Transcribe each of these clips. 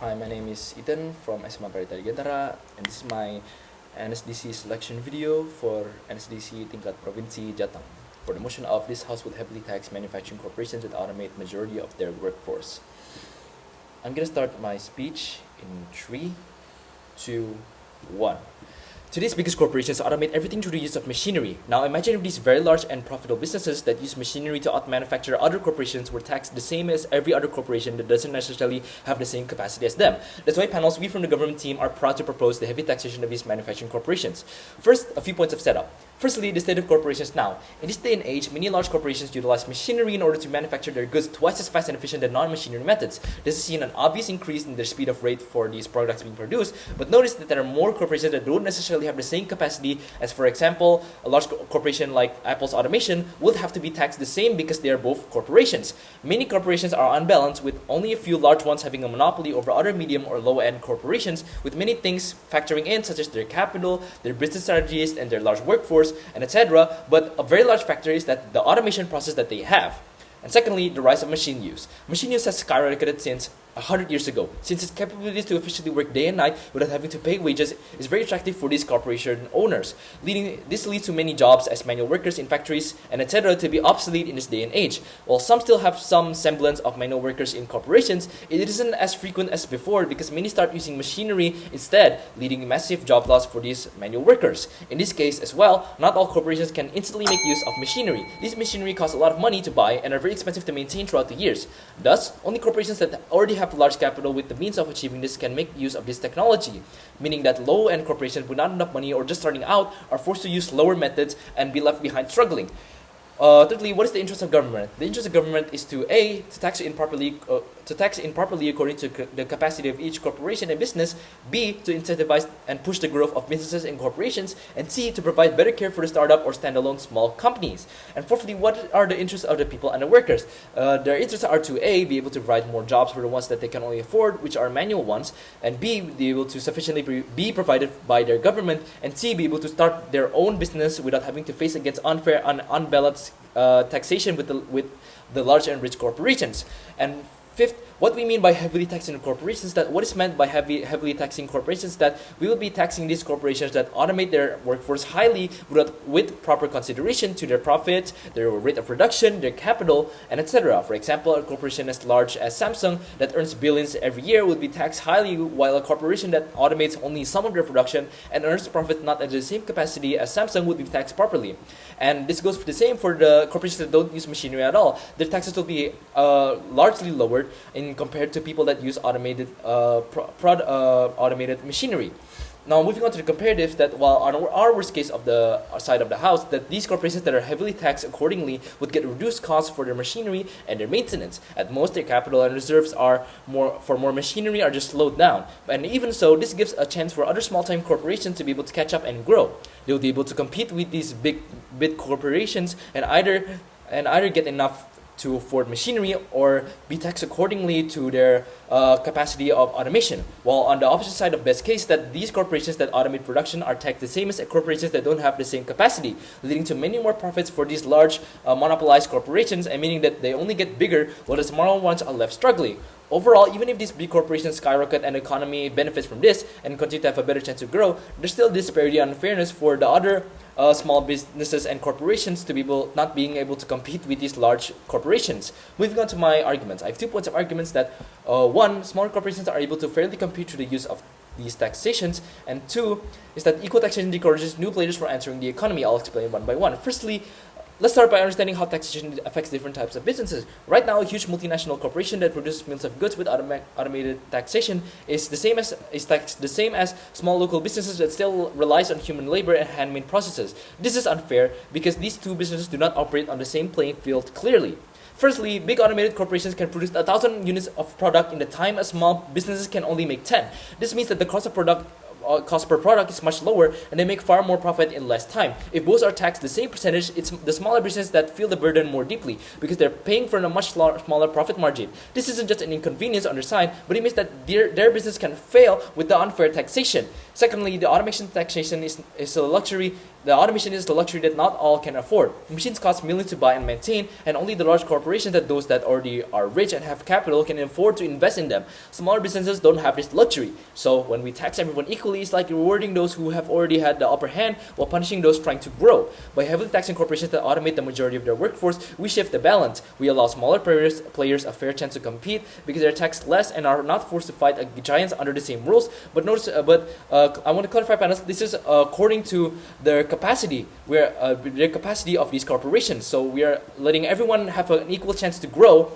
Hi, my name is Ethan from SMA Parita Digantara, and this is my NSDC selection video for NSDC Tingkat Provinsi Jateng for the motion of this House would heavily tax manufacturing corporations that automate majority of their workforce. I'm gonna start my speech in 3, 2, 1. Today's biggest corporations automate everything through the use of machinery. Now imagine if these very large and profitable businesses that use machinery to manufacture other corporations were taxed the same as every other corporation that doesn't necessarily have the same capacity as them. That's why panels, we from the government team are proud to propose the heavy taxation of these manufacturing corporations. First, a few points of setup. Firstly, the state of corporations now. In this day and age, many large corporations utilize machinery in order to manufacture their goods twice as fast and efficient than non-machinery methods. This has seen an obvious increase in the speed of rate for these products being produced, but notice that there are more corporations that don't necessarily have the same capacity as, for example, a large corporation like Apple's Automation would have to be taxed the same because they are both corporations. Many corporations are unbalanced, with only a few large ones having a monopoly over other medium or low-end corporations, with many things factoring in, such as their capital, their business strategies, and their large workforce, and etc. But a very large factor is that the automation process that they have. And secondly, the rise of machine use. Machine use has skyrocketed since 100 years ago. Since its capabilities to efficiently work day and night without having to pay wages is very attractive for these corporation owners. This leads to many jobs as manual workers in factories and etc. to be obsolete in this day and age. While some still have some semblance of manual workers in corporations, it isn't as frequent as before because many start using machinery instead, leading to massive job loss for these manual workers. In this case as well, not all corporations can instantly make use of machinery. This machinery costs a lot of money to buy and are very expensive to maintain throughout the years. Thus, only corporations that already have large capital with the means of achieving this can make use of this technology, meaning that low-end corporations with not enough money or just starting out are forced to use lower methods and be left behind struggling. Thirdly, what is the interest of government? The interest of government is to tax improperly according to the capacity of each corporation and business. B, to incentivize and push the growth of businesses and corporations. And C, to provide better care for the startup or standalone small companies. And fourthly, what are the interests of the people and the workers? Their interests are to A, be able to provide more jobs for the ones that they can only afford, which are manual ones, and B, be able to sufficiently be provided by their government, and C, be able to start their own business without having to face against unfair and unbalanced taxation with the large and rich corporations. And fifth, what we mean by heavily taxing corporations, that what is meant by heavily taxing corporations, that we will be taxing these corporations that automate their workforce highly with proper consideration to their profits, their rate of production, their capital, and etc. For example, a corporation as large as Samsung that earns billions every year would be taxed highly, while a corporation that automates only some of their production and earns profit not at the same capacity as Samsung would be taxed properly. And this goes for the same for the corporations that don't use machinery at all. Their taxes will be largely lowered in compared to people that use automated machinery. Now, moving on to the comparatives, that while on our worst case of the side of the house, that these corporations that are heavily taxed accordingly would get reduced costs for their machinery and their maintenance. At most, their capital and reserves are more machinery are just slowed down. And even so, this gives a chance for other small-time corporations to be able to catch up and grow. They'll be able to compete with these big corporations and either get enough to afford machinery or be taxed accordingly to their capacity of automation. While on the opposite side of best case, that these corporations that automate production are taxed the same as corporations that don't have the same capacity, leading to many more profits for these large monopolized corporations, and meaning that they only get bigger while the smaller ones are left struggling. Overall, even if these big corporations skyrocket and the economy benefits from this and continue to have a better chance to grow, there's still disparity and unfairness for the other small businesses and corporations to be not being able to compete with these large corporations. Moving on to my arguments. I have 2 points of arguments that one, smaller corporations are able to fairly compete through the use of these taxations, and 2 is that equal taxation encourages new players for entering the economy. I'll explain one by one. Firstly, let's start by understanding how taxation affects different types of businesses. Right now, a huge multinational corporation that produces millions of goods with automated taxation is taxed the same as small local businesses that still relies on human labor and handmade processes. This is unfair because these two businesses do not operate on the same playing field clearly. Firstly, big automated corporations can produce 1,000 units of product in the time as small businesses can only make 10. This means that the cost per product is much lower and they make far more profit in less time. If both are taxed the same percentage, it's the smaller businesses that feel the burden more deeply because they're paying for a much smaller profit margin. This isn't just an inconvenience on their side, but it means that their business can fail with the unfair taxation. Secondly, the automation taxation is a luxury The automation is the luxury that not all can afford. Machines cost millions to buy and maintain, and only the large corporations, that those that already are rich and have capital, can afford to invest in them. Smaller businesses don't have this luxury. So when we tax everyone equally, it's like rewarding those who have already had the upper hand while punishing those trying to grow. By heavily taxing corporations that automate the majority of their workforce, we shift the balance. We allow smaller players a fair chance to compete because they're taxed less and are not forced to fight giants under the same rules. But notice, I want to clarify, panelists. This is according to their capacity, their capacity of these corporations. So we are letting everyone have an equal chance to grow.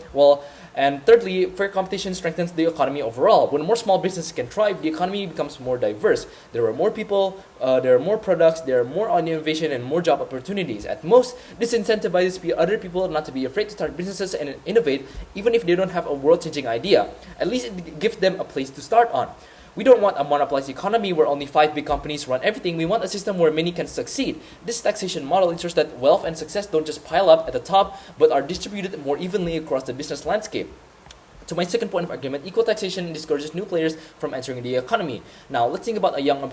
And thirdly, fair competition strengthens the economy overall. When more small businesses can thrive, the economy becomes more diverse. There are more people, there are more products, there are more innovation and more job opportunities. At most, this incentivizes other people not to be afraid to start businesses and innovate, even if they don't have a world-changing idea. At least it gives them a place to start on. We don't want a monopolized economy where only 5 big companies run everything. We want a system where many can succeed. This taxation model ensures that wealth and success don't just pile up at the top, but are distributed more evenly across the business landscape. To my second point of argument, equal taxation discourages new players from entering the economy. Now, let's think about a young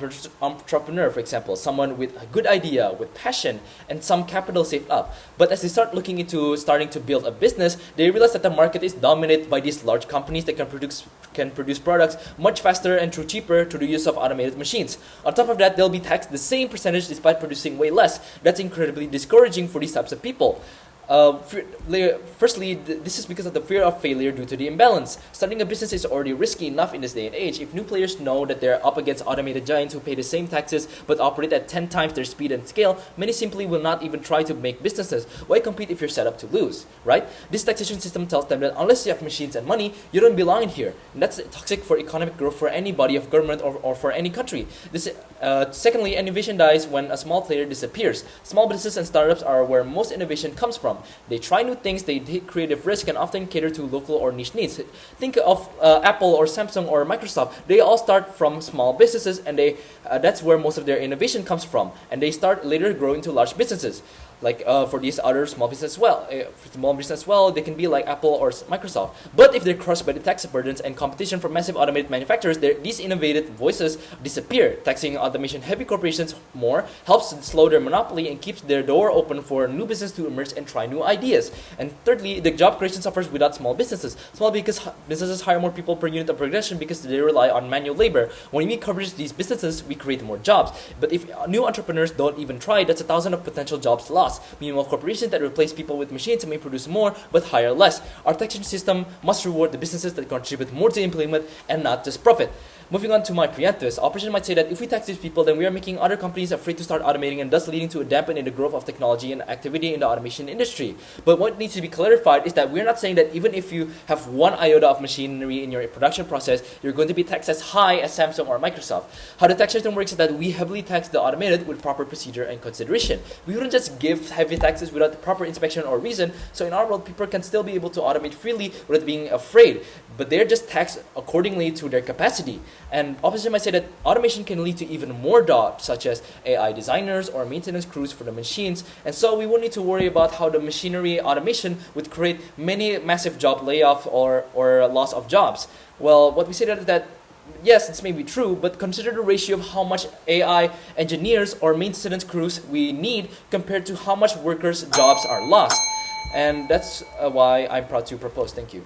entrepreneur, for example, someone with a good idea, with passion, and some capital saved up. But as they start looking into starting to build a business, they realize that the market is dominated by these large companies that can produce products much faster and through cheaper through the use of automated machines. On top of that, they'll be taxed the same percentage despite producing way less. That's incredibly discouraging for these types of people. Firstly, this is because of the fear of failure due to the imbalance. Starting a business is already risky enough in this day and age. If new players know that they're up against automated giants who pay the same taxes but operate at 10 times their speed and scale, many simply will not even try to make businesses. Why compete if you're set up to lose, right? This taxation system tells them that unless you have machines and money, you don't belong in here. And that's toxic for economic growth for any body of government or for any country. Secondly, innovation dies when a small player disappears. Small businesses and startups are where most innovation comes from. They try new things, they take creative risk, and often cater to local or niche needs. Think of Apple or Samsung or Microsoft. They all start from small businesses, and that's where most of their innovation comes from. And they start later grow into large businesses. Like for these other small businesses they can be like Apple or Microsoft. But if they're crushed by the tax burdens and competition from massive automated manufacturers, these innovative voices disappear. Taxing automation-heavy corporations more helps slow their monopoly and keeps their door open for new business to emerge and try new ideas. And thirdly, the job creation suffers without small businesses. Small businesses hire more people per unit of production because they rely on manual labor. When we coverage these businesses, we create more jobs. But if new entrepreneurs don't even try, that's 1,000 of potential jobs lost. Meanwhile, corporations that replace people with machines may produce more but hire less. Our taxation system must reward the businesses that contribute more to employment and not just profit. Moving on to my preemptive, opposition might say that if we tax these people, then we are making other companies afraid to start automating and thus leading to a dampen in the growth of technology and activity in the automation industry. But what needs to be clarified is that we're not saying that even if you have one iota of machinery in your production process, you're going to be taxed as high as Samsung or Microsoft. How the tax system works is that we heavily tax the automated with proper procedure and consideration. We wouldn't just give heavy taxes without the proper inspection or reason, so in our world, people can still be able to automate freely without being afraid. But they're just taxed accordingly to their capacity. And opposition might say that automation can lead to even more jobs, such as AI designers or maintenance crews for the machines. And so we won't need to worry about how the machinery automation would create many massive job layoff or loss of jobs. Well, what we say that yes, this may be true, but consider the ratio of how much AI engineers or maintenance crews we need compared to how much workers' jobs are lost. And that's why I'm proud to propose. Thank you.